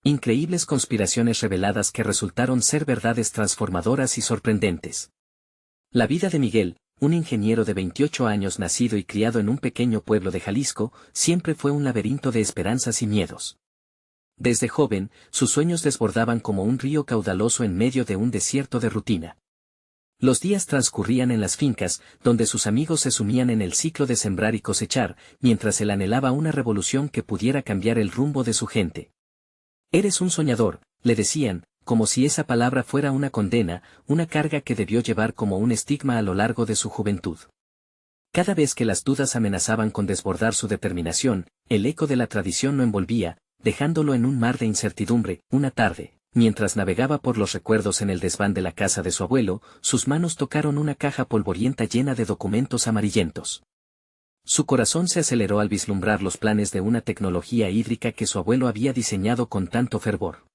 Increíbles conspiraciones reveladas que resultaron ser verdades transformadoras y sorprendentes. La vida de Miguel, un ingeniero de 28 años nacido y criado en un pequeño pueblo de Jalisco, siempre fue un laberinto de esperanzas y miedos. Desde joven, sus sueños desbordaban como un río caudaloso en medio de un desierto de rutina. Los días transcurrían en las fincas, donde sus amigos se sumían en el ciclo de sembrar y cosechar, mientras él anhelaba una revolución que pudiera cambiar el rumbo de su gente. «Eres un soñador», le decían, como si esa palabra fuera una condena, una carga que debió llevar como un estigma a lo largo de su juventud. Cada vez que las dudas amenazaban con desbordar su determinación, el eco de la tradición lo envolvía, dejándolo en un mar de incertidumbre. Una tarde, mientras navegaba por los recuerdos en el desván de la casa de su abuelo, sus manos tocaron una caja polvorienta llena de documentos amarillentos. Su corazón se aceleró al vislumbrar los planes de una tecnología hídrica que su abuelo había diseñado con tanto fervor.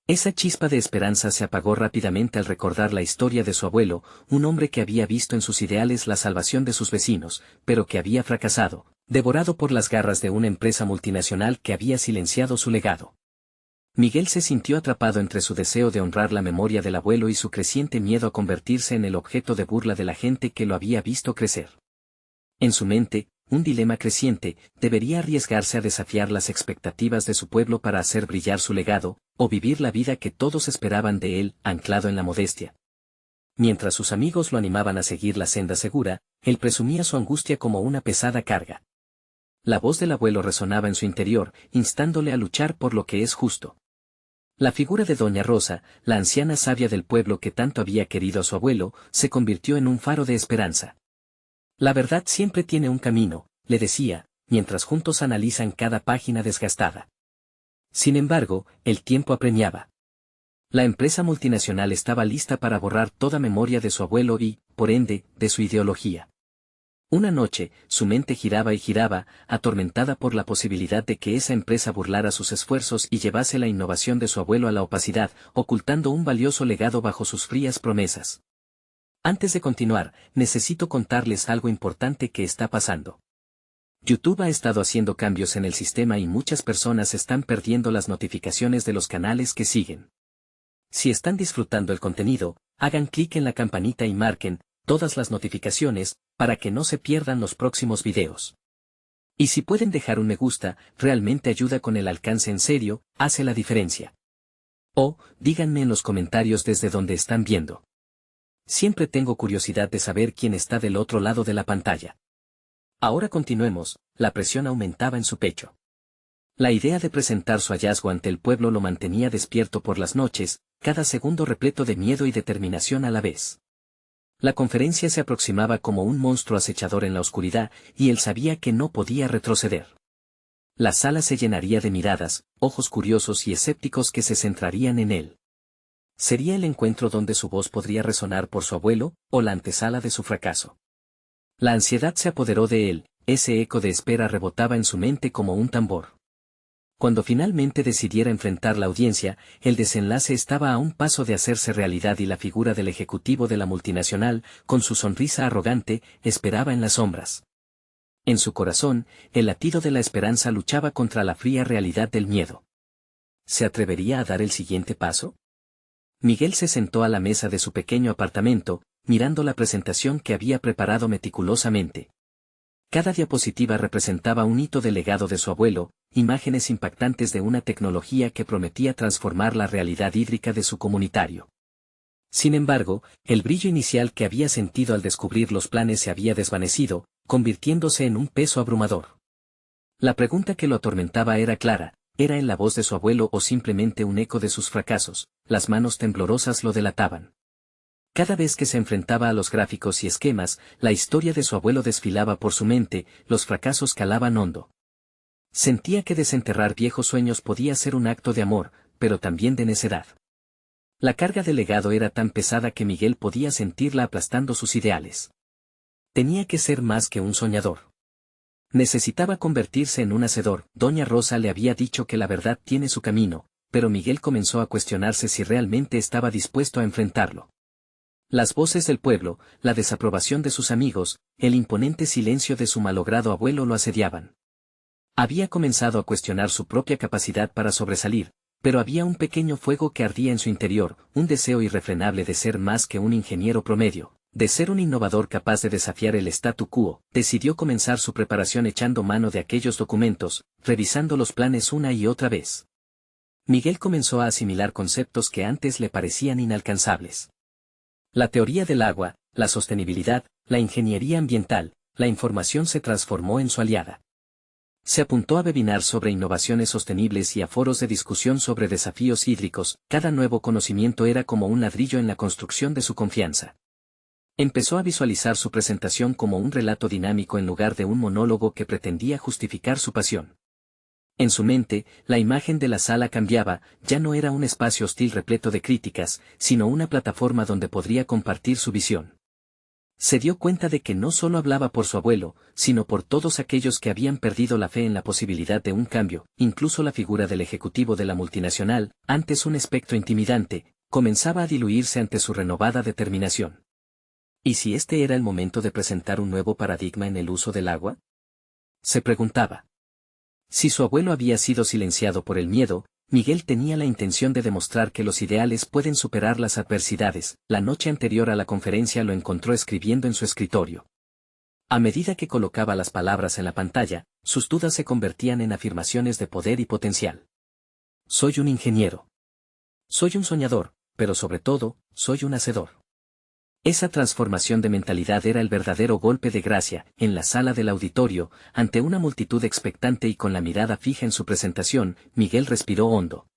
Esa chispa de esperanza se apagó rápidamente al recordar la historia de su abuelo, un hombre que había visto en sus ideales la salvación de sus vecinos, pero que había fracasado, devorado por las garras de una empresa multinacional que había silenciado su legado. Miguel se sintió atrapado entre su deseo de honrar la memoria del abuelo y su creciente miedo a convertirse en el objeto de burla de la gente que lo había visto crecer. En su mente, un dilema creciente: ¿debería arriesgarse a desafiar las expectativas de su pueblo para hacer brillar su legado, o vivir la vida que todos esperaban de él, anclado en la modestia? Mientras sus amigos lo animaban a seguir la senda segura, él presumía su angustia como una pesada carga. La voz del abuelo resonaba en su interior, instándole a luchar por lo que es justo. La figura de Doña Rosa, la anciana sabia del pueblo que tanto había querido a su abuelo, se convirtió en un faro de esperanza. «La verdad siempre tiene un camino», le decía, mientras juntos analizan cada página desgastada. Sin embargo, el tiempo apremiaba. La empresa multinacional estaba lista para borrar toda memoria de su abuelo y, por ende, de su ideología. Una noche, su mente giraba y giraba, atormentada por la posibilidad de que esa empresa burlara sus esfuerzos y llevase la innovación de su abuelo a la opacidad, ocultando un valioso legado bajo sus frías promesas. Antes de continuar, necesito contarles algo importante que está pasando. YouTube ha estado haciendo cambios en el sistema y muchas personas están perdiendo las notificaciones de los canales que siguen. Si están disfrutando el contenido, hagan clic en la campanita y marquen todas las notificaciones para que no se pierdan los próximos videos. Y si pueden dejar un me gusta, realmente ayuda con el alcance, en serio, hace la diferencia. O, díganme en los comentarios desde donde están viendo. Siempre tengo curiosidad de saber quién está del otro lado de la pantalla. Ahora continuemos. La presión aumentaba en su pecho. La idea de presentar su hallazgo ante el pueblo lo mantenía despierto por las noches, cada segundo repleto de miedo y determinación a la vez. La conferencia se aproximaba como un monstruo acechador en la oscuridad, y él sabía que no podía retroceder. La sala se llenaría de miradas, ojos curiosos y escépticos que se centrarían en él. ¿Sería el encuentro donde su voz podría resonar por su abuelo, o la antesala de su fracaso? La ansiedad se apoderó de él, ese eco de espera rebotaba en su mente como un tambor. Cuando finalmente decidiera enfrentar la audiencia, el desenlace estaba a un paso de hacerse realidad y la figura del ejecutivo de la multinacional, con su sonrisa arrogante, esperaba en las sombras. En su corazón, el latido de la esperanza luchaba contra la fría realidad del miedo. ¿Se atrevería a dar el siguiente paso? Miguel se sentó a la mesa de su pequeño apartamento, mirando la presentación que había preparado meticulosamente. Cada diapositiva representaba un hito del legado de su abuelo, imágenes impactantes de una tecnología que prometía transformar la realidad hídrica de su comunitario. Sin embargo, el brillo inicial que había sentido al descubrir los planes se había desvanecido, convirtiéndose en un peso abrumador. La pregunta que lo atormentaba era clara: ¿era él la voz de su abuelo o simplemente un eco de sus fracasos? Las manos temblorosas lo delataban. Cada vez que se enfrentaba a los gráficos y esquemas, la historia de su abuelo desfilaba por su mente, los fracasos calaban hondo. Sentía que desenterrar viejos sueños podía ser un acto de amor, pero también de necedad. La carga del legado era tan pesada que Miguel podía sentirla aplastando sus ideales. Tenía que ser más que un soñador. Necesitaba convertirse en un hacedor. Doña Rosa le había dicho que la verdad tiene su camino, pero Miguel comenzó a cuestionarse si realmente estaba dispuesto a enfrentarlo. Las voces del pueblo, la desaprobación de sus amigos, el imponente silencio de su malogrado abuelo lo asediaban. Había comenzado a cuestionar su propia capacidad para sobresalir, Pero había un pequeño fuego que ardía en su interior, un deseo irrefrenable de ser más que un ingeniero promedio, de ser un innovador capaz de desafiar el statu quo. Decidió comenzar su preparación echando mano de aquellos documentos, revisando los planes una y otra vez. Miguel comenzó a asimilar conceptos que antes le parecían inalcanzables. La teoría del agua, la sostenibilidad, la ingeniería ambiental, la información se transformó en su aliada. Se apuntó a webinars sobre innovaciones sostenibles y a foros de discusión sobre desafíos hídricos. Cada nuevo conocimiento era como un ladrillo en la construcción de su confianza. Empezó a visualizar su presentación como un relato dinámico en lugar de un monólogo que pretendía justificar su pasión. En su mente, la imagen de la sala cambiaba, ya no era un espacio hostil repleto de críticas, sino una plataforma donde podría compartir su visión. Se dio cuenta de que no solo hablaba por su abuelo, sino por todos aquellos que habían perdido la fe en la posibilidad de un cambio. Incluso la figura del ejecutivo de la multinacional, antes un espectro intimidante, comenzaba a diluirse ante su renovada determinación. ¿Y si este era el momento de presentar un nuevo paradigma en el uso del agua? Se preguntaba. Si su abuelo había sido silenciado por el miedo, Miguel tenía la intención de demostrar que los ideales pueden superar las adversidades. La noche anterior a la conferencia lo encontró escribiendo en su escritorio. A medida que colocaba las palabras en la pantalla, sus dudas se convertían en afirmaciones de poder y potencial. Soy un ingeniero. Soy un soñador, pero sobre todo, soy un hacedor. Esa transformación de mentalidad era el verdadero golpe de gracia. En la sala del auditorio, ante una multitud expectante y con la mirada fija en su presentación, Miguel respiró hondo.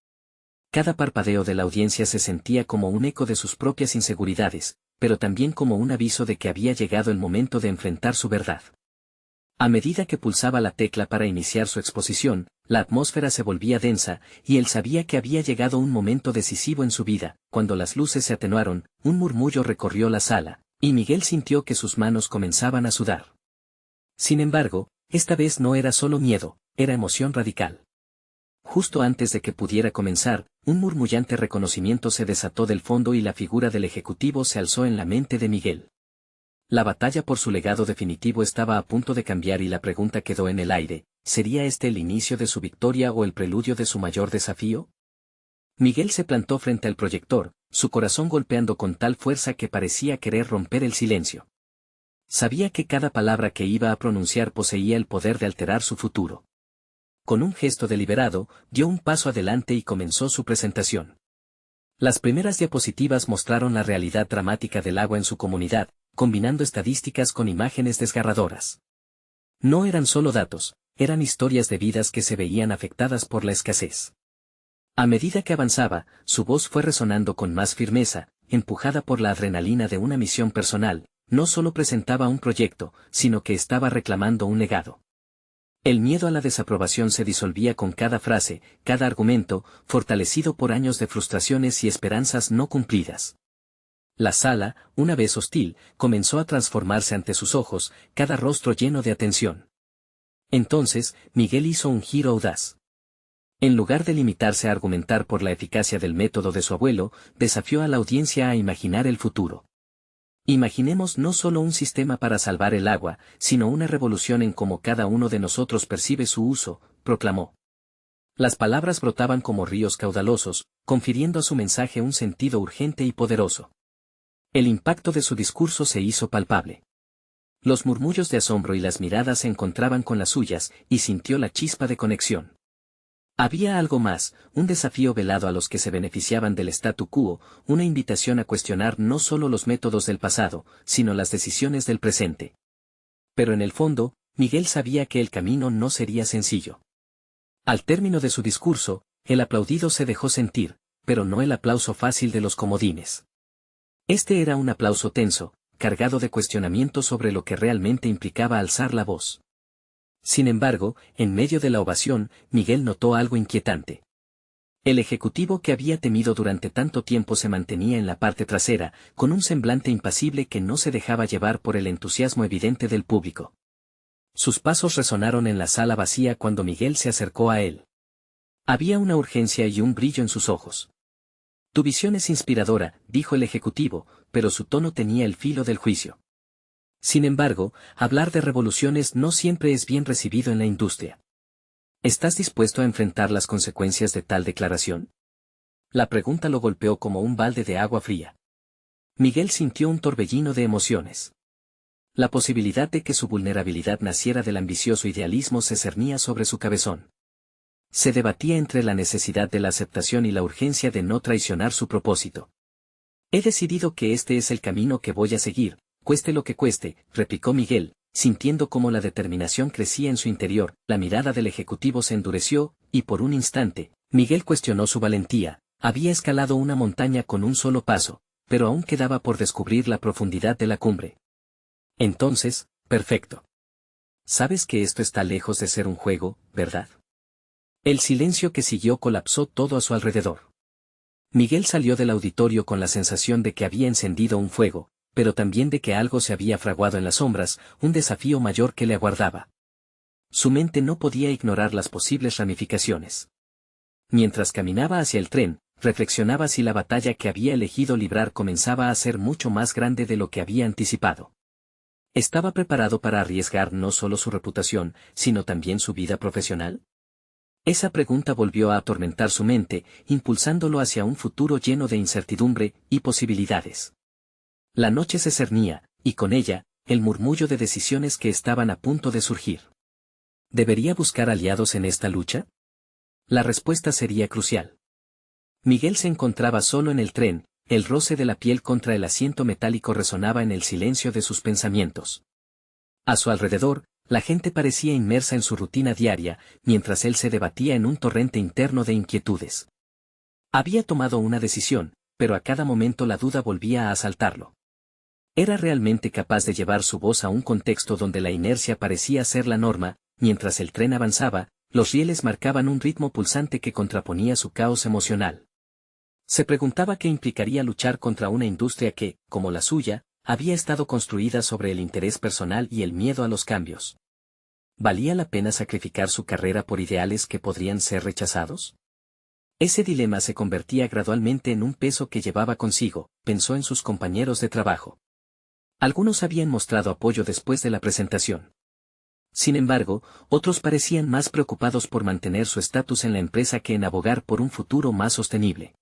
Cada parpadeo de la audiencia se sentía como un eco de sus propias inseguridades, pero también como un aviso de que había llegado el momento de enfrentar su verdad. A medida que pulsaba la tecla para iniciar su exposición, la atmósfera se volvía densa, y él sabía que había llegado un momento decisivo en su vida. Cuando las luces se atenuaron, un murmullo recorrió la sala, y Miguel sintió que sus manos comenzaban a sudar. Sin embargo, esta vez no era solo miedo, era emoción radical. Justo antes de que pudiera comenzar, un murmullante reconocimiento se desató del fondo y la figura del ejecutivo se alzó en la mente de Miguel. La batalla por su legado definitivo estaba a punto de cambiar y la pregunta quedó en el aire: ¿sería este el inicio de su victoria o el preludio de su mayor desafío? Miguel se plantó frente al proyector, su corazón golpeando con tal fuerza que parecía querer romper el silencio. Sabía que cada palabra que iba a pronunciar poseía el poder de alterar su futuro. Con un gesto deliberado, dio un paso adelante y comenzó su presentación. Las primeras diapositivas mostraron la realidad dramática del agua en su comunidad, combinando estadísticas con imágenes desgarradoras. No eran solo datos, eran historias de vidas que se veían afectadas por la escasez. A medida que avanzaba, su voz fue resonando con más firmeza, empujada por la adrenalina de una misión personal. No solo presentaba un proyecto, sino que estaba reclamando un legado. El miedo a la desaprobación se disolvía con cada frase, cada argumento, fortalecido por años de frustraciones y esperanzas no cumplidas. La sala, una vez hostil, comenzó a transformarse ante sus ojos, cada rostro lleno de atención. Entonces, Miguel hizo un giro audaz. En lugar de limitarse a argumentar por la eficacia del método de su abuelo, desafió a la audiencia a imaginar el futuro. Imaginemos no solo un sistema para salvar el agua, sino una revolución en cómo cada uno de nosotros percibe su uso, proclamó. Las palabras brotaban como ríos caudalosos, confiriendo a su mensaje un sentido urgente y poderoso. El impacto de su discurso se hizo palpable. Los murmullos de asombro y las miradas se encontraban con las suyas, y sintió la chispa de conexión. Había algo más, un desafío velado a los que se beneficiaban del statu quo, una invitación a cuestionar no solo los métodos del pasado, sino las decisiones del presente. Pero en el fondo, Miguel sabía que el camino no sería sencillo. Al término de su discurso, el aplaudido se dejó sentir, pero no el aplauso fácil de los comodines. Este era un aplauso tenso, cargado de cuestionamientos sobre lo que realmente implicaba alzar la voz. Sin embargo, en medio de la ovación, Miguel notó algo inquietante. El ejecutivo que había temido durante tanto tiempo se mantenía en la parte trasera, con un semblante impasible que no se dejaba llevar por el entusiasmo evidente del público. Sus pasos resonaron en la sala vacía cuando Miguel se acercó a él. Había una urgencia y un brillo en sus ojos. Tu visión es inspiradora, dijo el ejecutivo, pero su tono tenía el filo del juicio. Sin embargo, hablar de revoluciones no siempre es bien recibido en la industria. ¿Estás dispuesto a enfrentar las consecuencias de tal declaración? La pregunta lo golpeó como un balde de agua fría. Miguel sintió un torbellino de emociones. La posibilidad de que su vulnerabilidad naciera del ambicioso idealismo se cernía sobre su cabezón. Se debatía entre la necesidad de la aceptación y la urgencia de no traicionar su propósito. He decidido que este es el camino que voy a seguir, cueste lo que cueste, replicó Miguel, sintiendo cómo la determinación crecía en su interior. La mirada del ejecutivo se endureció, y por un instante, Miguel cuestionó su valentía. Había escalado una montaña con un solo paso, pero aún quedaba por descubrir la profundidad de la cumbre. Entonces, perfecto. Sabes que esto está lejos de ser un juego, ¿verdad? El silencio que siguió colapsó todo a su alrededor. Miguel salió del auditorio con la sensación de que había encendido un fuego, pero también de que algo se había fraguado en las sombras, un desafío mayor que le aguardaba. Su mente no podía ignorar las posibles ramificaciones. Mientras caminaba hacia el tren, reflexionaba si la batalla que había elegido librar comenzaba a ser mucho más grande de lo que había anticipado. ¿Estaba preparado para arriesgar no solo su reputación, sino también su vida profesional? Esa pregunta volvió a atormentar su mente, impulsándolo hacia un futuro lleno de incertidumbre y posibilidades. La noche se cernía, y con ella, el murmullo de decisiones que estaban a punto de surgir. ¿Debería buscar aliados en esta lucha? La respuesta sería crucial. Miguel se encontraba solo en el tren, el roce de la piel contra el asiento metálico resonaba en el silencio de sus pensamientos. A su alrededor, la gente parecía inmersa en su rutina diaria, mientras él se debatía en un torrente interno de inquietudes. Había tomado una decisión, pero a cada momento la duda volvía a asaltarlo. ¿Era realmente capaz de llevar su voz a un contexto donde la inercia parecía ser la norma? Mientras el tren avanzaba, los rieles marcaban un ritmo pulsante que contraponía su caos emocional. Se preguntaba qué implicaría luchar contra una industria que, como la suya, había estado construida sobre el interés personal y el miedo a los cambios. ¿Valía la pena sacrificar su carrera por ideales que podrían ser rechazados? Ese dilema se convertía gradualmente en un peso que llevaba consigo, pensó en sus compañeros de trabajo. Algunos habían mostrado apoyo después de la presentación. Sin embargo, otros parecían más preocupados por mantener su estatus en la empresa que en abogar por un futuro más sostenible.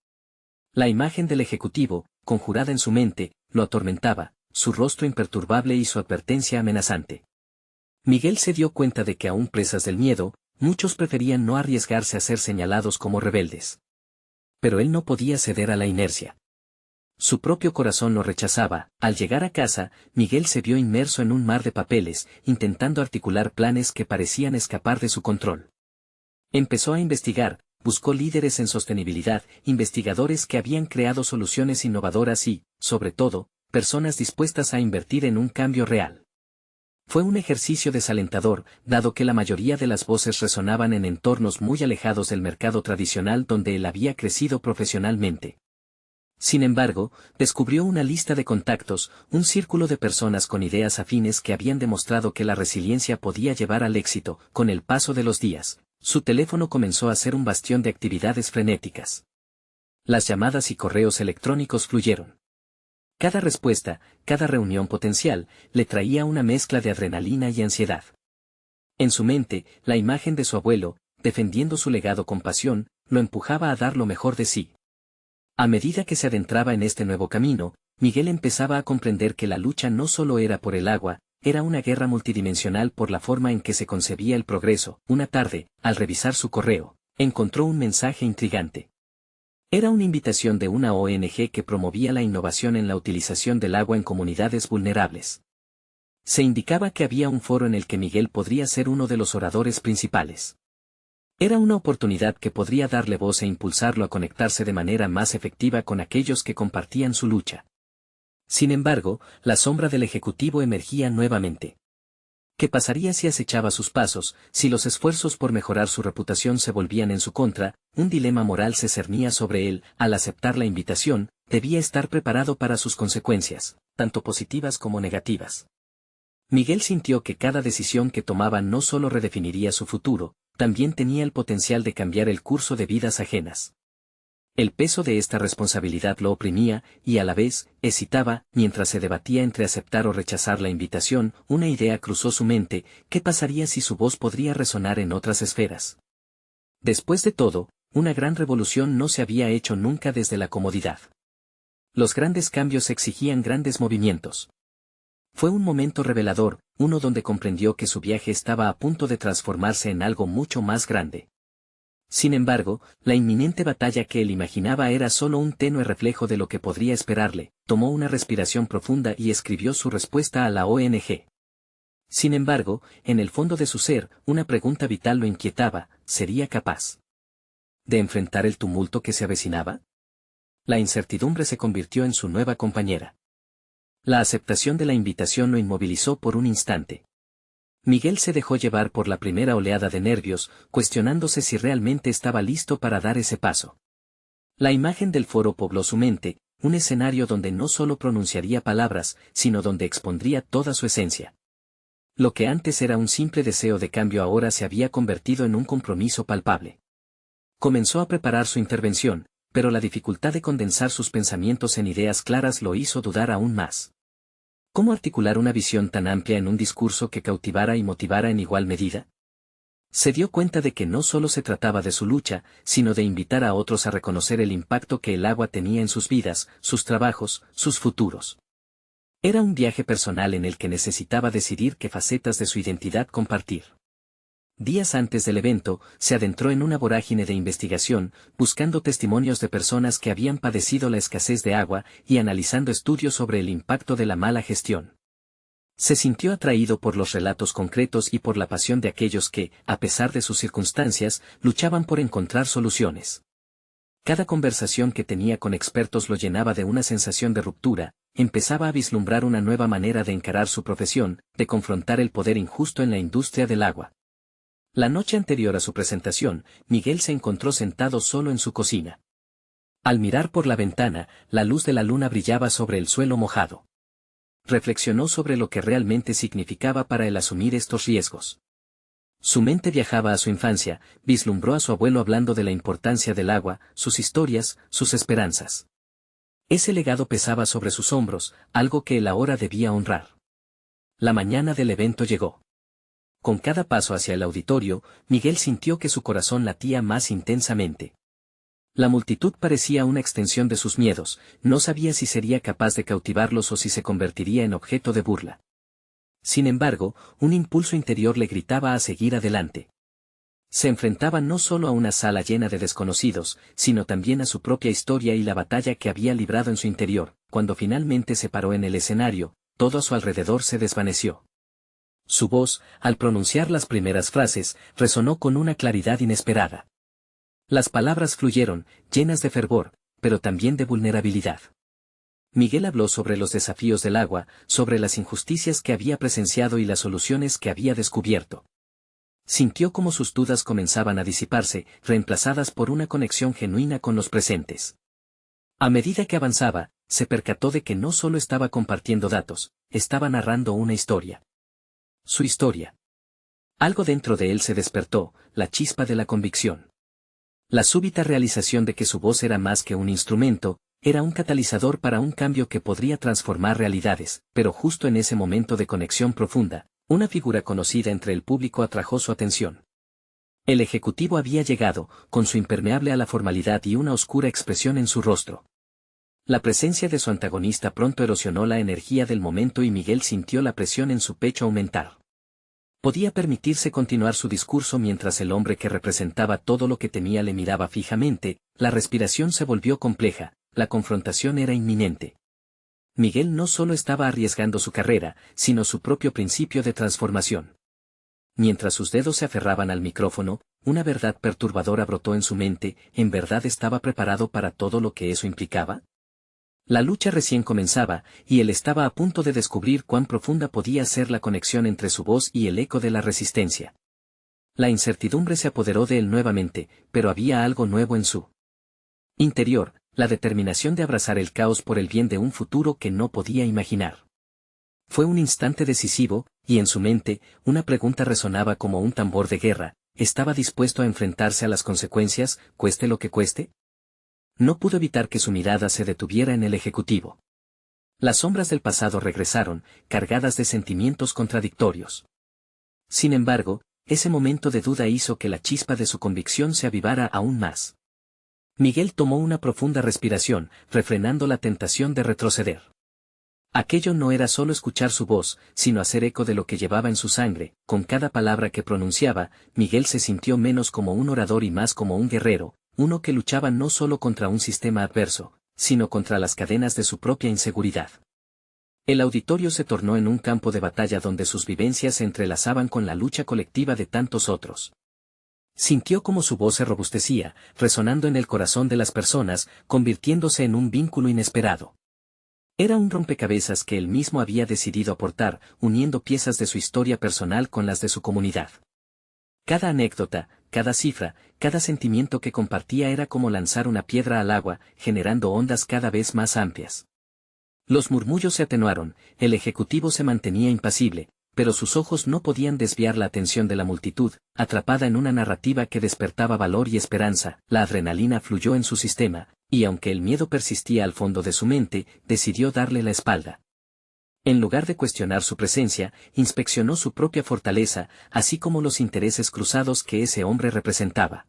La imagen del ejecutivo, conjurada en su mente, lo atormentaba, su rostro imperturbable y su advertencia amenazante. Miguel se dio cuenta de que aún presas del miedo, muchos preferían no arriesgarse a ser señalados como rebeldes. Pero él no podía ceder a la inercia. Su propio corazón lo rechazaba. Al llegar a casa, Miguel se vio inmerso en un mar de papeles, intentando articular planes que parecían escapar de su control. Empezó a investigar. Buscó líderes en sostenibilidad, investigadores que habían creado soluciones innovadoras y, sobre todo, personas dispuestas a invertir en un cambio real. Fue un ejercicio desalentador, dado que la mayoría de las voces resonaban en entornos muy alejados del mercado tradicional donde él había crecido profesionalmente. Sin embargo, descubrió una lista de contactos, un círculo de personas con ideas afines que habían demostrado que la resiliencia podía llevar al éxito. Con el paso de los días, su teléfono comenzó a ser un bastión de actividades frenéticas. Las llamadas y correos electrónicos fluyeron. Cada respuesta, cada reunión potencial, le traía una mezcla de adrenalina y ansiedad. En su mente, la imagen de su abuelo, defendiendo su legado con pasión, lo empujaba a dar lo mejor de sí. A medida que se adentraba en este nuevo camino, Miguel empezaba a comprender que la lucha no solo era por el agua, era una guerra multidimensional por la forma en que se concebía el progreso. Una tarde, al revisar su correo, encontró un mensaje intrigante. Era una invitación de una ONG que promovía la innovación en la utilización del agua en comunidades vulnerables. Se indicaba que había un foro en el que Miguel podría ser uno de los oradores principales. Era una oportunidad que podría darle voz e impulsarlo a conectarse de manera más efectiva con aquellos que compartían su lucha. Sin embargo, la sombra del ejecutivo emergía nuevamente. ¿Qué pasaría si acechaba sus pasos, si los esfuerzos por mejorar su reputación se volvían en su contra? Un dilema moral se cernía sobre él. Al aceptar la invitación, debía estar preparado para sus consecuencias, tanto positivas como negativas. Miguel sintió que cada decisión que tomaba no solo redefiniría su futuro, también tenía el potencial de cambiar el curso de vidas ajenas. El peso de esta responsabilidad lo oprimía, y a la vez, hesitaba. Mientras se debatía entre aceptar o rechazar la invitación, una idea cruzó su mente: ¿qué pasaría si su voz podría resonar en otras esferas? Después de todo, una gran revolución no se había hecho nunca desde la comodidad. Los grandes cambios exigían grandes movimientos. Fue un momento revelador, uno donde comprendió que su viaje estaba a punto de transformarse en algo mucho más grande. Sin embargo, la inminente batalla que él imaginaba era solo un tenue reflejo de lo que podría esperarle. Tomó una respiración profunda y escribió su respuesta a la ONG. Sin embargo, en el fondo de su ser, una pregunta vital lo inquietaba: ¿sería capaz de enfrentar el tumulto que se avecinaba? La incertidumbre se convirtió en su nueva compañera. La aceptación de la invitación lo inmovilizó por un instante. Miguel se dejó llevar por la primera oleada de nervios, cuestionándose si realmente estaba listo para dar ese paso. La imagen del foro pobló su mente, un escenario donde no solo pronunciaría palabras, sino donde expondría toda su esencia. Lo que antes era un simple deseo de cambio ahora se había convertido en un compromiso palpable. Comenzó a preparar su intervención, pero la dificultad de condensar sus pensamientos en ideas claras lo hizo dudar aún más. ¿Cómo articular una visión tan amplia en un discurso que cautivara y motivara en igual medida? Se dio cuenta de que no solo se trataba de su lucha, sino de invitar a otros a reconocer el impacto que el agua tenía en sus vidas, sus trabajos, sus futuros. Era un viaje personal en el que necesitaba decidir qué facetas de su identidad compartir. Días antes del evento, se adentró en una vorágine de investigación, buscando testimonios de personas que habían padecido la escasez de agua y analizando estudios sobre el impacto de la mala gestión. Se sintió atraído por los relatos concretos y por la pasión de aquellos que, a pesar de sus circunstancias, luchaban por encontrar soluciones. Cada conversación que tenía con expertos lo llenaba de una sensación de ruptura. Empezaba a vislumbrar una nueva manera de encarar su profesión, de confrontar el poder injusto en la industria del agua. La noche anterior a su presentación, Miguel se encontró sentado solo en su cocina. Al mirar por la ventana, la luz de la luna brillaba sobre el suelo mojado. Reflexionó sobre lo que realmente significaba para él asumir estos riesgos. Su mente viajaba a su infancia, vislumbró a su abuelo hablando de la importancia del agua, sus historias, sus esperanzas. Ese legado pesaba sobre sus hombros, algo que él ahora debía honrar. La mañana del evento llegó. Con cada paso hacia el auditorio, Miguel sintió que su corazón latía más intensamente. La multitud parecía una extensión de sus miedos, no sabía si sería capaz de cautivarlos o si se convertiría en objeto de burla. Sin embargo, un impulso interior le gritaba a seguir adelante. Se enfrentaba no solo a una sala llena de desconocidos, sino también a su propia historia y la batalla que había librado en su interior. Cuando finalmente se paró en el escenario, todo a su alrededor se desvaneció. Su voz, al pronunciar las primeras frases, resonó con una claridad inesperada. Las palabras fluyeron, llenas de fervor, pero también de vulnerabilidad. Miguel habló sobre los desafíos del agua, sobre las injusticias que había presenciado y las soluciones que había descubierto. Sintió como sus dudas comenzaban a disiparse, reemplazadas por una conexión genuina con los presentes. A medida que avanzaba, se percató de que no solo estaba compartiendo datos, estaba narrando una historia. Su historia. Algo dentro de él se despertó, la chispa de la convicción. La súbita realización de que su voz era más que un instrumento, era un catalizador para un cambio que podría transformar realidades, pero justo en ese momento de conexión profunda, una figura conocida entre el público atrajo su atención. El ejecutivo había llegado, con su impermeable a la formalidad y una oscura expresión en su rostro. La presencia de su antagonista pronto erosionó la energía del momento y Miguel sintió la presión en su pecho aumentar. Podía permitirse continuar su discurso mientras el hombre que representaba todo lo que temía le miraba fijamente. La respiración se volvió compleja, la confrontación era inminente. Miguel no solo estaba arriesgando su carrera, sino su propio principio de transformación. Mientras sus dedos se aferraban al micrófono, una verdad perturbadora brotó en su mente. ¿En verdad estaba preparado para todo lo que eso implicaba? La lucha recién comenzaba, y él estaba a punto de descubrir cuán profunda podía ser la conexión entre su voz y el eco de la resistencia. La incertidumbre se apoderó de él nuevamente, pero había algo nuevo en su interior, la determinación de abrazar el caos por el bien de un futuro que no podía imaginar. Fue un instante decisivo, y en su mente, una pregunta resonaba como un tambor de guerra: ¿estaba dispuesto a enfrentarse a las consecuencias, cueste lo que cueste? No pudo evitar que su mirada se detuviera en el ejecutivo. Las sombras del pasado regresaron, cargadas de sentimientos contradictorios. Sin embargo, ese momento de duda hizo que la chispa de su convicción se avivara aún más. Miguel tomó una profunda respiración, refrenando la tentación de retroceder. Aquello no era solo escuchar su voz, sino hacer eco de lo que llevaba en su sangre. Con cada palabra que pronunciaba, Miguel se sintió menos como un orador y más como un guerrero, uno que luchaba no solo contra un sistema adverso, sino contra las cadenas de su propia inseguridad. El auditorio se tornó en un campo de batalla donde sus vivencias se entrelazaban con la lucha colectiva de tantos otros. Sintió como su voz se robustecía, resonando en el corazón de las personas, convirtiéndose en un vínculo inesperado. Era un rompecabezas que él mismo había decidido aportar, uniendo piezas de su historia personal con las de su comunidad. Cada anécdota, cada cifra, cada sentimiento que compartía era como lanzar una piedra al agua, generando ondas cada vez más amplias. Los murmullos se atenuaron, el ejecutivo se mantenía impasible, pero sus ojos no podían desviar la atención de la multitud, atrapada en una narrativa que despertaba valor y esperanza. La adrenalina fluyó en su sistema, y aunque el miedo persistía al fondo de su mente, decidió darle la espalda. En lugar de cuestionar su presencia, inspeccionó su propia fortaleza, así como los intereses cruzados que ese hombre representaba.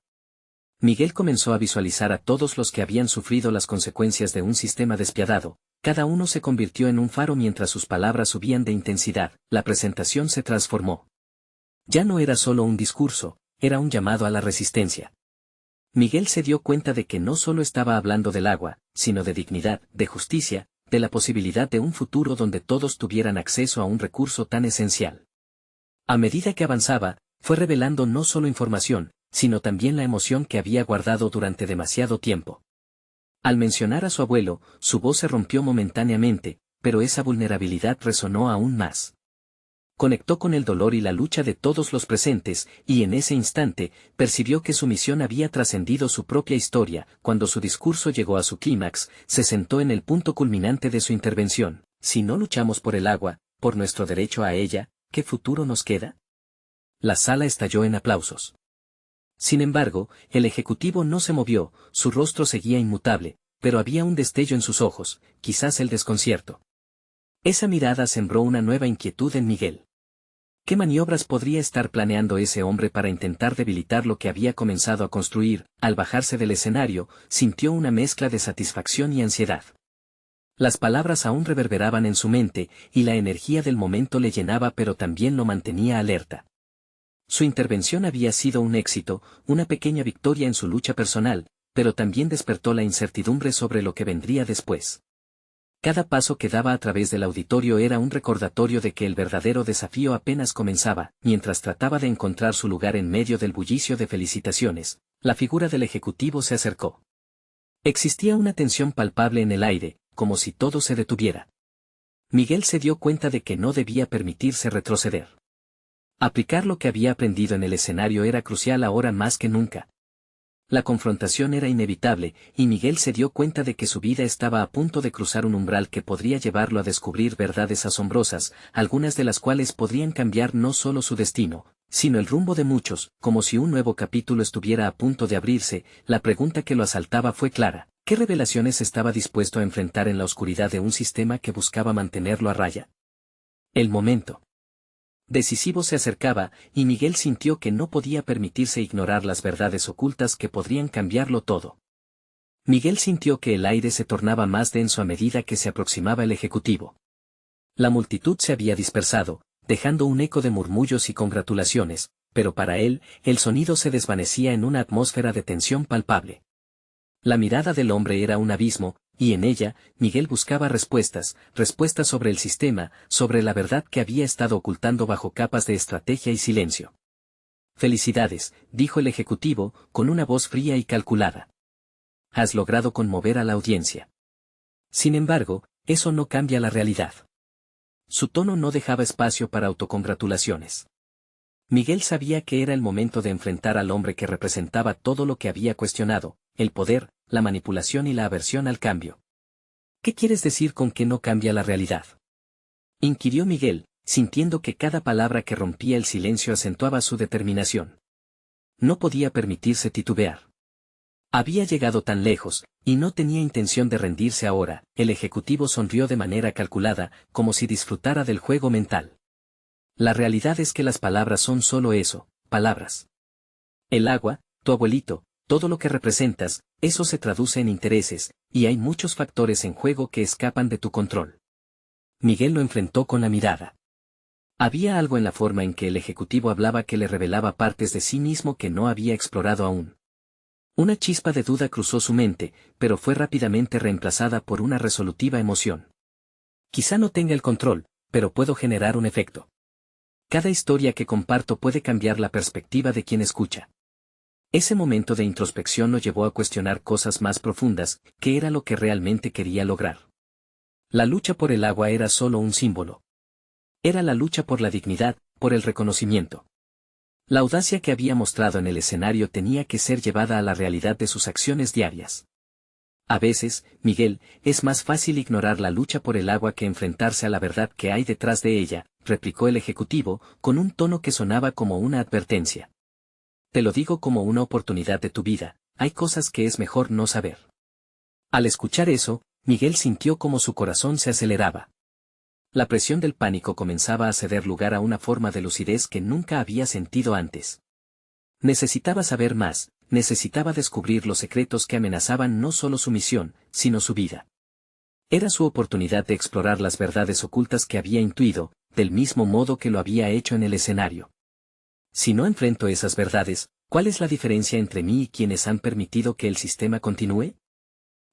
Miguel comenzó a visualizar a todos los que habían sufrido las consecuencias de un sistema despiadado. Cada uno se convirtió en un faro mientras sus palabras subían de intensidad. La presentación se transformó. Ya no era solo un discurso, era un llamado a la resistencia. Miguel se dio cuenta de que no solo estaba hablando del agua, sino de dignidad, de justicia, de la posibilidad de un futuro donde todos tuvieran acceso a un recurso tan esencial. A medida que avanzaba, fue revelando no solo información, sino también la emoción que había guardado durante demasiado tiempo. Al mencionar a su abuelo, su voz se rompió momentáneamente, pero esa vulnerabilidad resonó aún más. Conectó con el dolor y la lucha de todos los presentes, y en ese instante, percibió que su misión había trascendido su propia historia. Cuando su discurso llegó a su clímax, se sentó en el punto culminante de su intervención. Si no luchamos por el agua, por nuestro derecho a ella, ¿qué futuro nos queda? La sala estalló en aplausos. Sin embargo, el ejecutivo no se movió, su rostro seguía inmutable, pero había un destello en sus ojos, quizás el desconcierto. Esa mirada sembró una nueva inquietud en Miguel. ¿Qué maniobras podría estar planeando ese hombre para intentar debilitar lo que había comenzado a construir? Al bajarse del escenario, sintió una mezcla de satisfacción y ansiedad. Las palabras aún reverberaban en su mente, y la energía del momento le llenaba pero también lo mantenía alerta. Su intervención había sido un éxito, una pequeña victoria en su lucha personal, pero también despertó la incertidumbre sobre lo que vendría después. Cada paso que daba a través del auditorio era un recordatorio de que el verdadero desafío apenas comenzaba. Mientras trataba de encontrar su lugar en medio del bullicio de felicitaciones, la figura del ejecutivo se acercó. Existía una tensión palpable en el aire, como si todo se detuviera. Miguel se dio cuenta de que no debía permitirse retroceder. Aplicar lo que había aprendido en el escenario era crucial ahora más que nunca. La confrontación era inevitable, y Miguel se dio cuenta de que su vida estaba a punto de cruzar un umbral que podría llevarlo a descubrir verdades asombrosas, algunas de las cuales podrían cambiar no solo su destino, sino el rumbo de muchos. Como si un nuevo capítulo estuviera a punto de abrirse, la pregunta que lo asaltaba fue clara: ¿qué revelaciones estaba dispuesto a enfrentar en la oscuridad de un sistema que buscaba mantenerlo a raya? El momento decisivo se acercaba, y Miguel sintió que no podía permitirse ignorar las verdades ocultas que podrían cambiarlo todo. Miguel sintió que el aire se tornaba más denso a medida que se aproximaba el ejecutivo. La multitud se había dispersado, dejando un eco de murmullos y congratulaciones, pero para él, el sonido se desvanecía en una atmósfera de tensión palpable. La mirada del hombre era un abismo, y en ella, Miguel buscaba respuestas sobre el sistema, sobre la verdad que había estado ocultando bajo capas de estrategia y silencio. «Felicidades», dijo el ejecutivo, con una voz fría y calculada. «Has logrado conmover a la audiencia. Sin embargo, eso no cambia la realidad». Su tono no dejaba espacio para autocongratulaciones. Miguel sabía que era el momento de enfrentar al hombre que representaba todo lo que había cuestionado: el poder, la manipulación y la aversión al cambio. «¿Qué quieres decir con que no cambia la realidad?», inquirió Miguel, sintiendo que cada palabra que rompía el silencio acentuaba su determinación. No podía permitirse titubear. Había llegado tan lejos, y no tenía intención de rendirse ahora. El ejecutivo sonrió de manera calculada, como si disfrutara del juego mental. «La realidad es que las palabras son solo eso, palabras. El agua, tu abuelito, todo lo que representas, eso se traduce en intereses, y hay muchos factores en juego que escapan de tu control. Miguel lo enfrentó con la mirada. Había algo en la forma en que el ejecutivo hablaba que le revelaba partes de sí mismo que no había explorado aún. Una chispa de duda cruzó su mente, pero fue rápidamente reemplazada por una resolutiva emoción. Quizá no tenga el control, pero puedo generar un efecto. Cada historia que comparto puede cambiar la perspectiva de quien escucha. Ese momento de introspección lo llevó a cuestionar cosas más profundas, qué era lo que realmente quería lograr. La lucha por el agua era solo un símbolo. Era la lucha por la dignidad, por el reconocimiento. La audacia que había mostrado en el escenario tenía que ser llevada a la realidad de sus acciones diarias. A veces, Miguel, es más fácil ignorar la lucha por el agua que enfrentarse a la verdad que hay detrás de ella, replicó el ejecutivo, con un tono que sonaba como una advertencia. Te lo digo como una oportunidad de tu vida, hay cosas que es mejor no saber. Al escuchar eso, Miguel sintió como su corazón se aceleraba. La presión del pánico comenzaba a ceder lugar a una forma de lucidez que nunca había sentido antes. Necesitaba saber más, necesitaba descubrir los secretos que amenazaban no solo su misión, sino su vida. Era su oportunidad de explorar las verdades ocultas que había intuido, del mismo modo que lo había hecho en el escenario. Si no enfrento esas verdades, ¿cuál es la diferencia entre mí y quienes han permitido que el sistema continúe?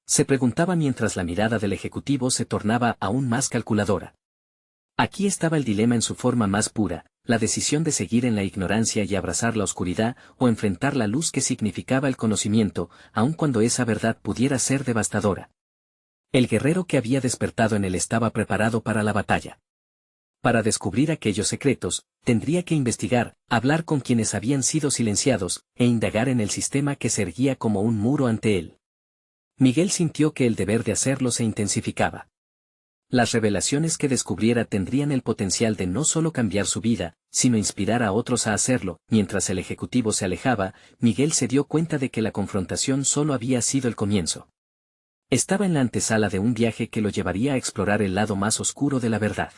Se preguntaba mientras la mirada del ejecutivo se tornaba aún más calculadora. Aquí estaba el dilema en su forma más pura, la decisión de seguir en la ignorancia y abrazar la oscuridad o enfrentar la luz que significaba el conocimiento, aun cuando esa verdad pudiera ser devastadora. El guerrero que había despertado en él estaba preparado para la batalla. Para descubrir aquellos secretos, tendría que investigar, hablar con quienes habían sido silenciados, e indagar en el sistema que se erguía como un muro ante él. Miguel sintió que el deber de hacerlo se intensificaba. Las revelaciones que descubriera tendrían el potencial de no solo cambiar su vida, sino inspirar a otros a hacerlo. Mientras el ejecutivo se alejaba, Miguel se dio cuenta de que la confrontación solo había sido el comienzo. Estaba en la antesala de un viaje que lo llevaría a explorar el lado más oscuro de la verdad.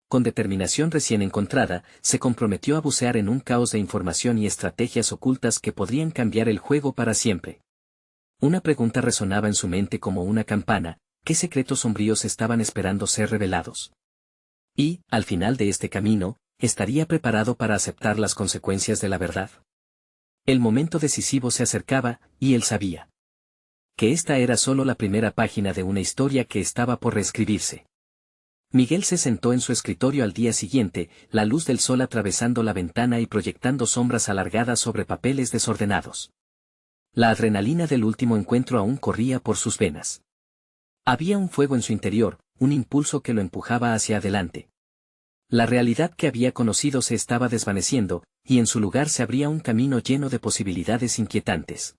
Con determinación recién encontrada, se comprometió a bucear en un caos de información y estrategias ocultas que podrían cambiar el juego para siempre. Una pregunta resonaba en su mente como una campana: ¿qué secretos sombríos estaban esperando ser revelados? Y, al final de este camino, ¿estaría preparado para aceptar las consecuencias de la verdad? El momento decisivo se acercaba, y él sabía que esta era solo la primera página de una historia que estaba por reescribirse. Miguel se sentó en su escritorio al día siguiente, la luz del sol atravesando la ventana y proyectando sombras alargadas sobre papeles desordenados. La adrenalina del último encuentro aún corría por sus venas. Había un fuego en su interior, un impulso que lo empujaba hacia adelante. La realidad que había conocido se estaba desvaneciendo, y en su lugar se abría un camino lleno de posibilidades inquietantes.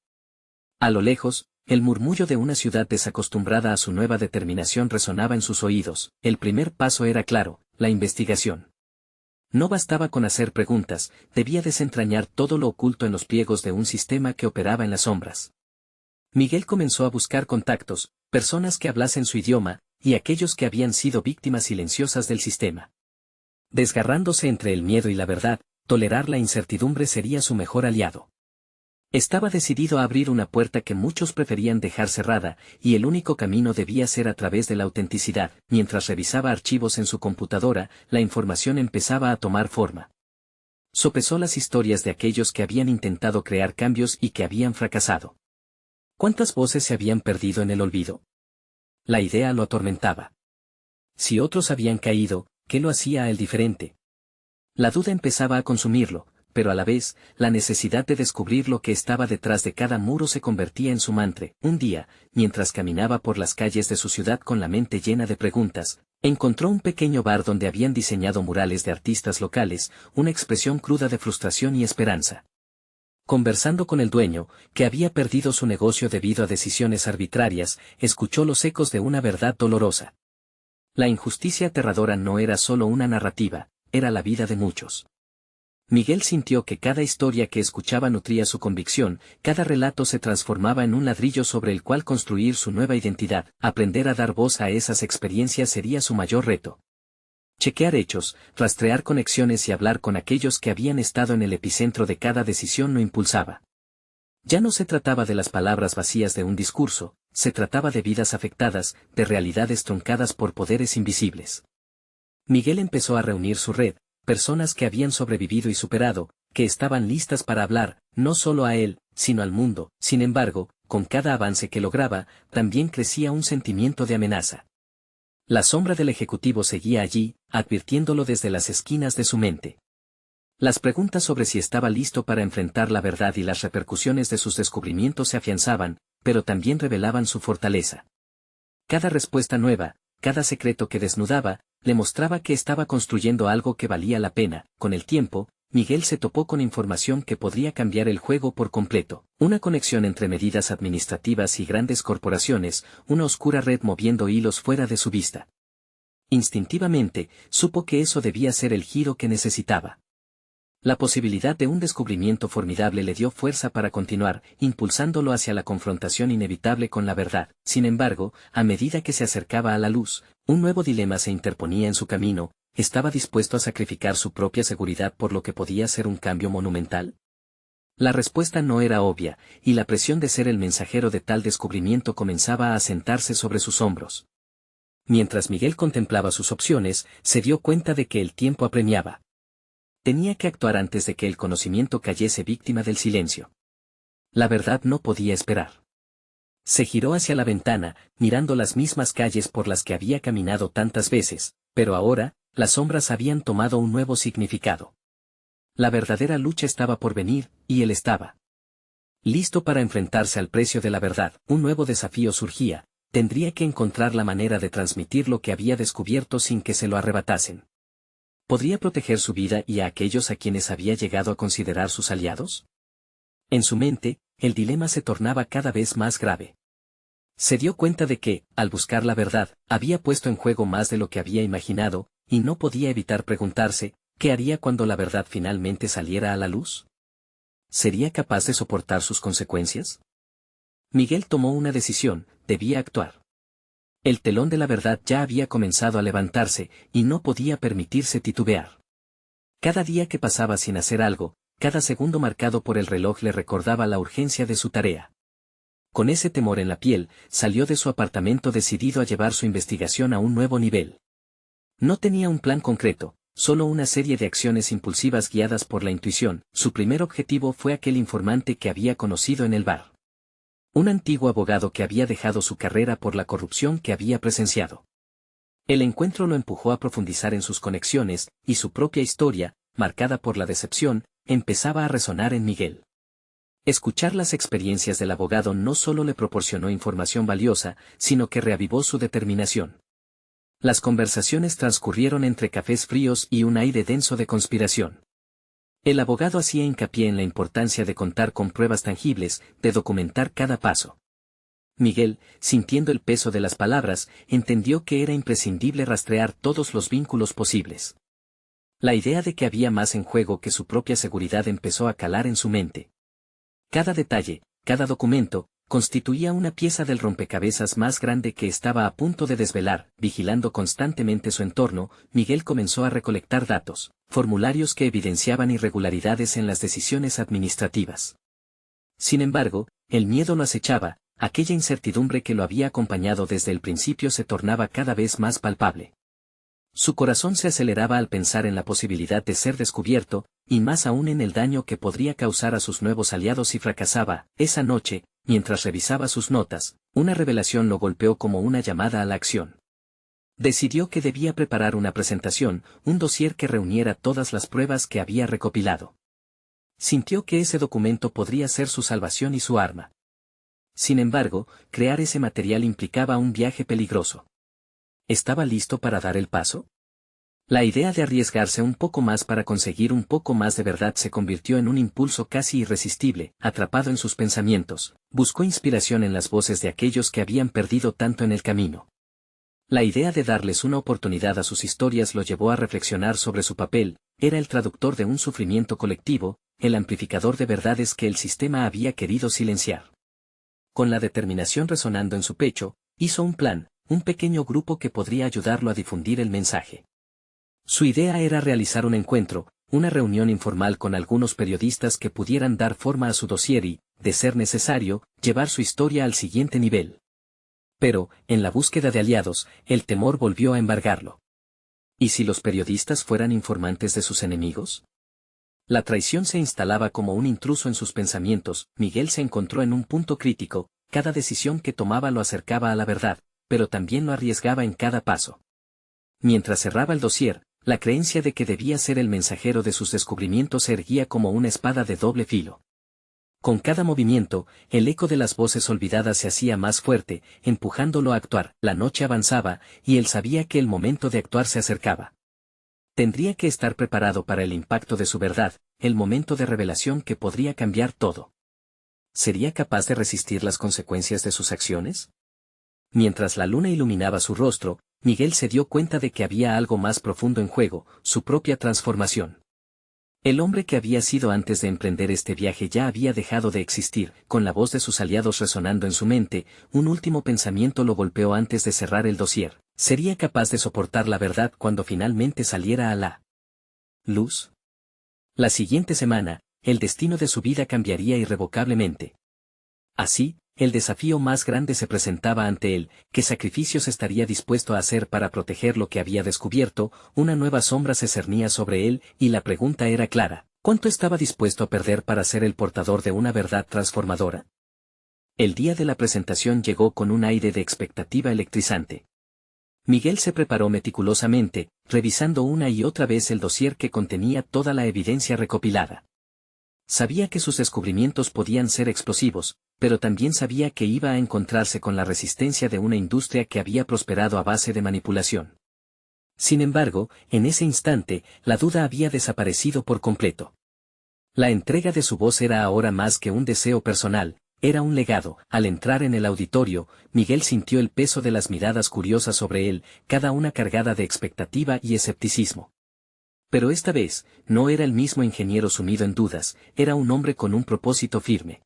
A lo lejos, el murmullo de una ciudad desacostumbrada a su nueva determinación resonaba en sus oídos. El primer paso era claro: la investigación. No bastaba con hacer preguntas, debía desentrañar todo lo oculto en los pliegos de un sistema que operaba en las sombras. Miguel comenzó a buscar contactos, personas que hablasen su idioma, y aquellos que habían sido víctimas silenciosas del sistema. Desgarrándose entre el miedo y la verdad, tolerar la incertidumbre sería su mejor aliado. Estaba decidido a abrir una puerta que muchos preferían dejar cerrada, y el único camino debía ser a través de la autenticidad. Mientras revisaba archivos en su computadora, la información empezaba a tomar forma. Sopesó las historias de aquellos que habían intentado crear cambios y que habían fracasado. ¿Cuántas voces se habían perdido en el olvido? La idea lo atormentaba. Si otros habían caído, ¿qué lo hacía a él diferente? La duda empezaba a consumirlo, pero a la vez, la necesidad de descubrir lo que estaba detrás de cada muro se convertía en su mantra. Un día, mientras caminaba por las calles de su ciudad con la mente llena de preguntas, encontró un pequeño bar donde habían diseñado murales de artistas locales, una expresión cruda de frustración y esperanza. Conversando con el dueño, que había perdido su negocio debido a decisiones arbitrarias, escuchó los ecos de una verdad dolorosa. La injusticia aterradora no era solo una narrativa, era la vida de muchos. Miguel sintió que cada historia que escuchaba nutría su convicción, cada relato se transformaba en un ladrillo sobre el cual construir su nueva identidad. Aprender a dar voz a esas experiencias sería su mayor reto. Chequear hechos, rastrear conexiones y hablar con aquellos que habían estado en el epicentro de cada decisión lo impulsaba. Ya no se trataba de las palabras vacías de un discurso, se trataba de vidas afectadas, de realidades truncadas por poderes invisibles. Miguel empezó a reunir su red, personas que habían sobrevivido y superado, que estaban listas para hablar, no solo a él, sino al mundo. Sin embargo, con cada avance que lograba, también crecía un sentimiento de amenaza. La sombra del ejecutivo seguía allí, advirtiéndolo desde las esquinas de su mente. Las preguntas sobre si estaba listo para enfrentar la verdad y las repercusiones de sus descubrimientos se afianzaban, pero también revelaban su fortaleza. Cada respuesta nueva, cada secreto que desnudaba, le mostraba que estaba construyendo algo que valía la pena. Con el tiempo, Miguel se topó con información que podría cambiar el juego por completo. Una conexión entre medidas administrativas y grandes corporaciones, una oscura red moviendo hilos fuera de su vista. Instintivamente, supo que eso debía ser el giro que necesitaba. La posibilidad de un descubrimiento formidable le dio fuerza para continuar, impulsándolo hacia la confrontación inevitable con la verdad. Sin embargo, a medida que se acercaba a la luz, un nuevo dilema se interponía en su camino. ¿Estaba dispuesto a sacrificar su propia seguridad por lo que podía ser un cambio monumental? La respuesta no era obvia, y la presión de ser el mensajero de tal descubrimiento comenzaba a asentarse sobre sus hombros. Mientras Miguel contemplaba sus opciones, se dio cuenta de que el tiempo apremiaba. Tenía que actuar antes de que el conocimiento cayese víctima del silencio. La verdad no podía esperar. Se giró hacia la ventana, mirando las mismas calles por las que había caminado tantas veces, pero ahora, las sombras habían tomado un nuevo significado. La verdadera lucha estaba por venir, y él estaba listo para enfrentarse al precio de la verdad. Un nuevo desafío surgía, tendría que encontrar la manera de transmitir lo que había descubierto sin que se lo arrebatasen. ¿Podría proteger su vida y a aquellos a quienes había llegado a considerar sus aliados? En su mente, el dilema se tornaba cada vez más grave. Se dio cuenta de que, al buscar la verdad, había puesto en juego más de lo que había imaginado, y no podía evitar preguntarse, ¿qué haría cuando la verdad finalmente saliera a la luz? ¿Sería capaz de soportar sus consecuencias? Miguel tomó una decisión, debía actuar. El telón de la verdad ya había comenzado a levantarse, y no podía permitirse titubear. Cada día que pasaba sin hacer algo, cada segundo marcado por el reloj le recordaba la urgencia de su tarea. Con ese temor en la piel, salió de su apartamento decidido a llevar su investigación a un nuevo nivel. No tenía un plan concreto, solo una serie de acciones impulsivas guiadas por la intuición. Su primer objetivo fue aquel informante que había conocido en el bar. Un antiguo abogado que había dejado su carrera por la corrupción que había presenciado. El encuentro lo empujó a profundizar en sus conexiones, y su propia historia, marcada por la decepción, empezaba a resonar en Miguel. Escuchar las experiencias del abogado no solo le proporcionó información valiosa, sino que reavivó su determinación. Las conversaciones transcurrieron entre cafés fríos y un aire denso de conspiración. El abogado hacía hincapié en la importancia de contar con pruebas tangibles, de documentar cada paso. Miguel, sintiendo el peso de las palabras, entendió que era imprescindible rastrear todos los vínculos posibles. La idea de que había más en juego que su propia seguridad empezó a calar en su mente. Cada detalle, cada documento, constituía una pieza del rompecabezas más grande que estaba a punto de desvelar. Vigilando constantemente su entorno, Miguel comenzó a recolectar datos, formularios que evidenciaban irregularidades en las decisiones administrativas. Sin embargo, el miedo lo acechaba, aquella incertidumbre que lo había acompañado desde el principio se tornaba cada vez más palpable. Su corazón se aceleraba al pensar en la posibilidad de ser descubierto, y más aún en el daño que podría causar a sus nuevos aliados si fracasaba. Esa noche, mientras revisaba sus notas, una revelación lo golpeó como una llamada a la acción. Decidió que debía preparar una presentación, un dossier que reuniera todas las pruebas que había recopilado. Sintió que ese documento podría ser su salvación y su arma. Sin embargo, crear ese material implicaba un viaje peligroso. ¿Estaba listo para dar el paso? La idea de arriesgarse un poco más para conseguir un poco más de verdad se convirtió en un impulso casi irresistible. Atrapado en sus pensamientos, buscó inspiración en las voces de aquellos que habían perdido tanto en el camino. La idea de darles una oportunidad a sus historias lo llevó a reflexionar sobre su papel. Era el traductor de un sufrimiento colectivo, el amplificador de verdades que el sistema había querido silenciar. Con la determinación resonando en su pecho, hizo un plan, un pequeño grupo que podría ayudarlo a difundir el mensaje. Su idea era realizar un encuentro, una reunión informal con algunos periodistas que pudieran dar forma a su dossier y, de ser necesario, llevar su historia al siguiente nivel. Pero, en la búsqueda de aliados, el temor volvió a embargarlo. ¿Y si los periodistas fueran informantes de sus enemigos? La traición se instalaba como un intruso en sus pensamientos. Miguel se encontró en un punto crítico, cada decisión que tomaba lo acercaba a la verdad, pero también lo arriesgaba en cada paso. Mientras cerraba el dossier, la creencia de que debía ser el mensajero de sus descubrimientos se erguía como una espada de doble filo. Con cada movimiento, el eco de las voces olvidadas se hacía más fuerte, empujándolo a actuar. La noche avanzaba, y él sabía que el momento de actuar se acercaba. Tendría que estar preparado para el impacto de su verdad, el momento de revelación que podría cambiar todo. ¿Sería capaz de resistir las consecuencias de sus acciones? Mientras la luna iluminaba su rostro, Miguel se dio cuenta de que había algo más profundo en juego, su propia transformación. El hombre que había sido antes de emprender este viaje ya había dejado de existir. Con la voz de sus aliados resonando en su mente, un último pensamiento lo golpeó antes de cerrar el dossier. ¿Sería capaz de soportar la verdad cuando finalmente saliera a la luz? La siguiente semana, el destino de su vida cambiaría irrevocablemente. Así, el desafío más grande se presentaba ante él. ¿Qué sacrificios estaría dispuesto a hacer para proteger lo que había descubierto? Una nueva sombra se cernía sobre él, y la pregunta era clara: ¿cuánto estaba dispuesto a perder para ser el portador de una verdad transformadora? El día de la presentación llegó con un aire de expectativa electrizante. Miguel se preparó meticulosamente, revisando una y otra vez el dossier que contenía toda la evidencia recopilada. Sabía que sus descubrimientos podían ser explosivos, pero también sabía que iba a encontrarse con la resistencia de una industria que había prosperado a base de manipulación. Sin embargo, en ese instante, la duda había desaparecido por completo. La entrega de su voz era ahora más que un deseo personal, era un legado. Al entrar en el auditorio, Miguel sintió el peso de las miradas curiosas sobre él, cada una cargada de expectativa y escepticismo. Pero esta vez, no era el mismo ingeniero sumido en dudas, era un hombre con un propósito firme.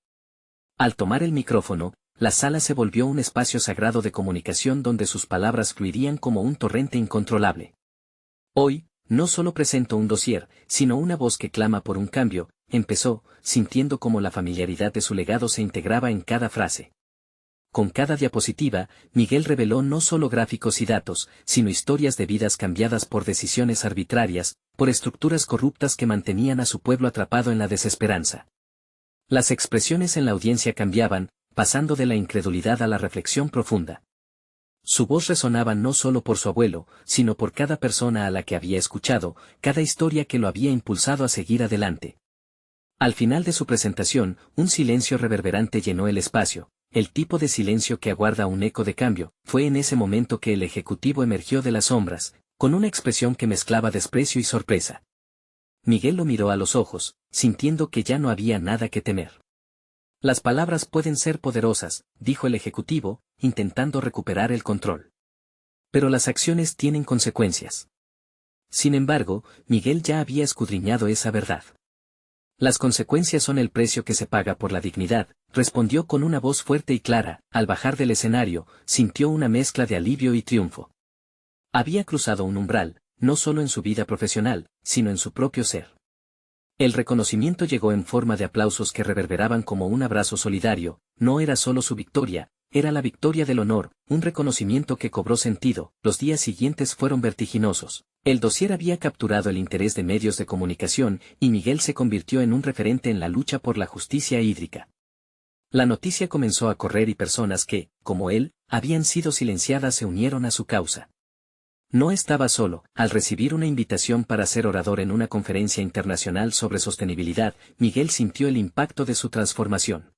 Al tomar el micrófono, la sala se volvió un espacio sagrado de comunicación donde sus palabras fluirían como un torrente incontrolable. Hoy, no solo presento un dossier, sino una voz que clama por un cambio, empezó, sintiendo cómo la familiaridad de su legado se integraba en cada frase. Con cada diapositiva, Miguel reveló no solo gráficos y datos, sino historias de vidas cambiadas por decisiones arbitrarias, por estructuras corruptas que mantenían a su pueblo atrapado en la desesperanza. Las expresiones en la audiencia cambiaban, pasando de la incredulidad a la reflexión profunda. Su voz resonaba no solo por su abuelo, sino por cada persona a la que había escuchado, cada historia que lo había impulsado a seguir adelante. Al final de su presentación, un silencio reverberante llenó el espacio. El tipo de silencio que aguarda un eco de cambio. Fue en ese momento que el ejecutivo emergió de las sombras, con una expresión que mezclaba desprecio y sorpresa. Miguel lo miró a los ojos, sintiendo que ya no había nada que temer. Las palabras pueden ser poderosas, dijo el ejecutivo, intentando recuperar el control. Pero las acciones tienen consecuencias. Sin embargo, Miguel ya había escudriñado esa verdad. Las consecuencias son el precio que se paga por la dignidad, respondió con una voz fuerte y clara. Al bajar del escenario, sintió una mezcla de alivio y triunfo. Había cruzado un umbral, no solo en su vida profesional, sino en su propio ser. El reconocimiento llegó en forma de aplausos que reverberaban como un abrazo solidario. No era solo su victoria, era la victoria del honor, un reconocimiento que cobró sentido. Los días siguientes fueron vertiginosos. El dossier había capturado el interés de medios de comunicación, y Miguel se convirtió en un referente en la lucha por la justicia hídrica. La noticia comenzó a correr y personas que, como él, habían sido silenciadas se unieron a su causa. No estaba solo. Al recibir una invitación para ser orador en una conferencia internacional sobre sostenibilidad, Miguel sintió el impacto de su transformación.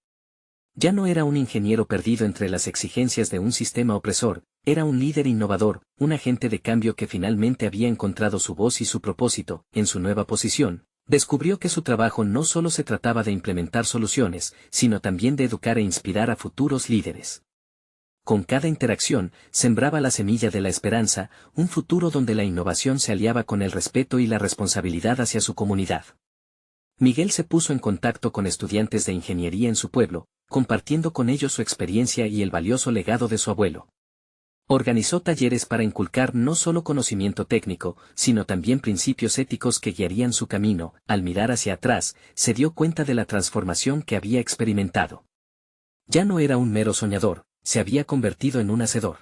Ya no era un ingeniero perdido entre las exigencias de un sistema opresor, era un líder innovador, un agente de cambio que finalmente había encontrado su voz y su propósito. En su nueva posición, descubrió que su trabajo no solo se trataba de implementar soluciones, sino también de educar e inspirar a futuros líderes. Con cada interacción, sembraba la semilla de la esperanza, un futuro donde la innovación se aliaba con el respeto y la responsabilidad hacia su comunidad. Miguel se puso en contacto con estudiantes de ingeniería en su pueblo, compartiendo con ellos su experiencia y el valioso legado de su abuelo. Organizó talleres para inculcar no solo conocimiento técnico, sino también principios éticos que guiarían su camino. Al mirar hacia atrás, se dio cuenta de la transformación que había experimentado. Ya no era un mero soñador, se había convertido en un hacedor.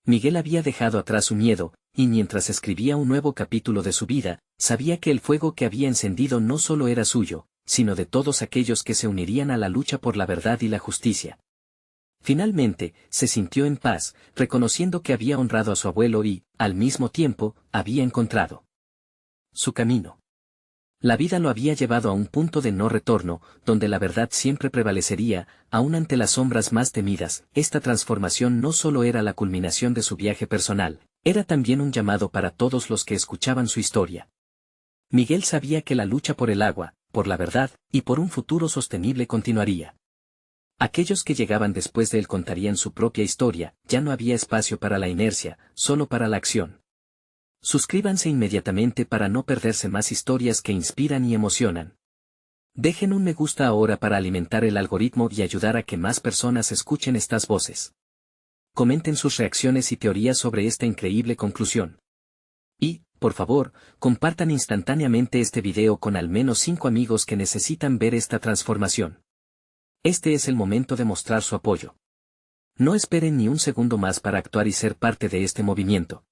Miguel había dejado atrás su miedo, y mientras escribía un nuevo capítulo de su vida, sabía que el fuego que había encendido no solo era suyo, sino de todos aquellos que se unirían a la lucha por la verdad y la justicia. Finalmente, se sintió en paz, reconociendo que había honrado a su abuelo y, al mismo tiempo, había encontrado su camino. La vida lo había llevado a un punto de no retorno, donde la verdad siempre prevalecería, aun ante las sombras más temidas. Esta transformación no solo era la culminación de su viaje personal, era también un llamado para todos los que escuchaban su historia. Miguel sabía que la lucha por el agua, por la verdad, y por un futuro sostenible continuaría. Aquellos que llegaban después de él contarían su propia historia, ya no había espacio para la inercia, solo para la acción. Suscríbanse inmediatamente para no perderse más historias que inspiran y emocionan. Dejen un me gusta ahora para alimentar el algoritmo y ayudar a que más personas escuchen estas voces. Comenten sus reacciones y teorías sobre esta increíble conclusión. Y, por favor, compartan instantáneamente este video con al menos 5 amigos que necesitan ver esta transformación. Este es el momento de mostrar su apoyo. No esperen ni un segundo más para actuar y ser parte de este movimiento.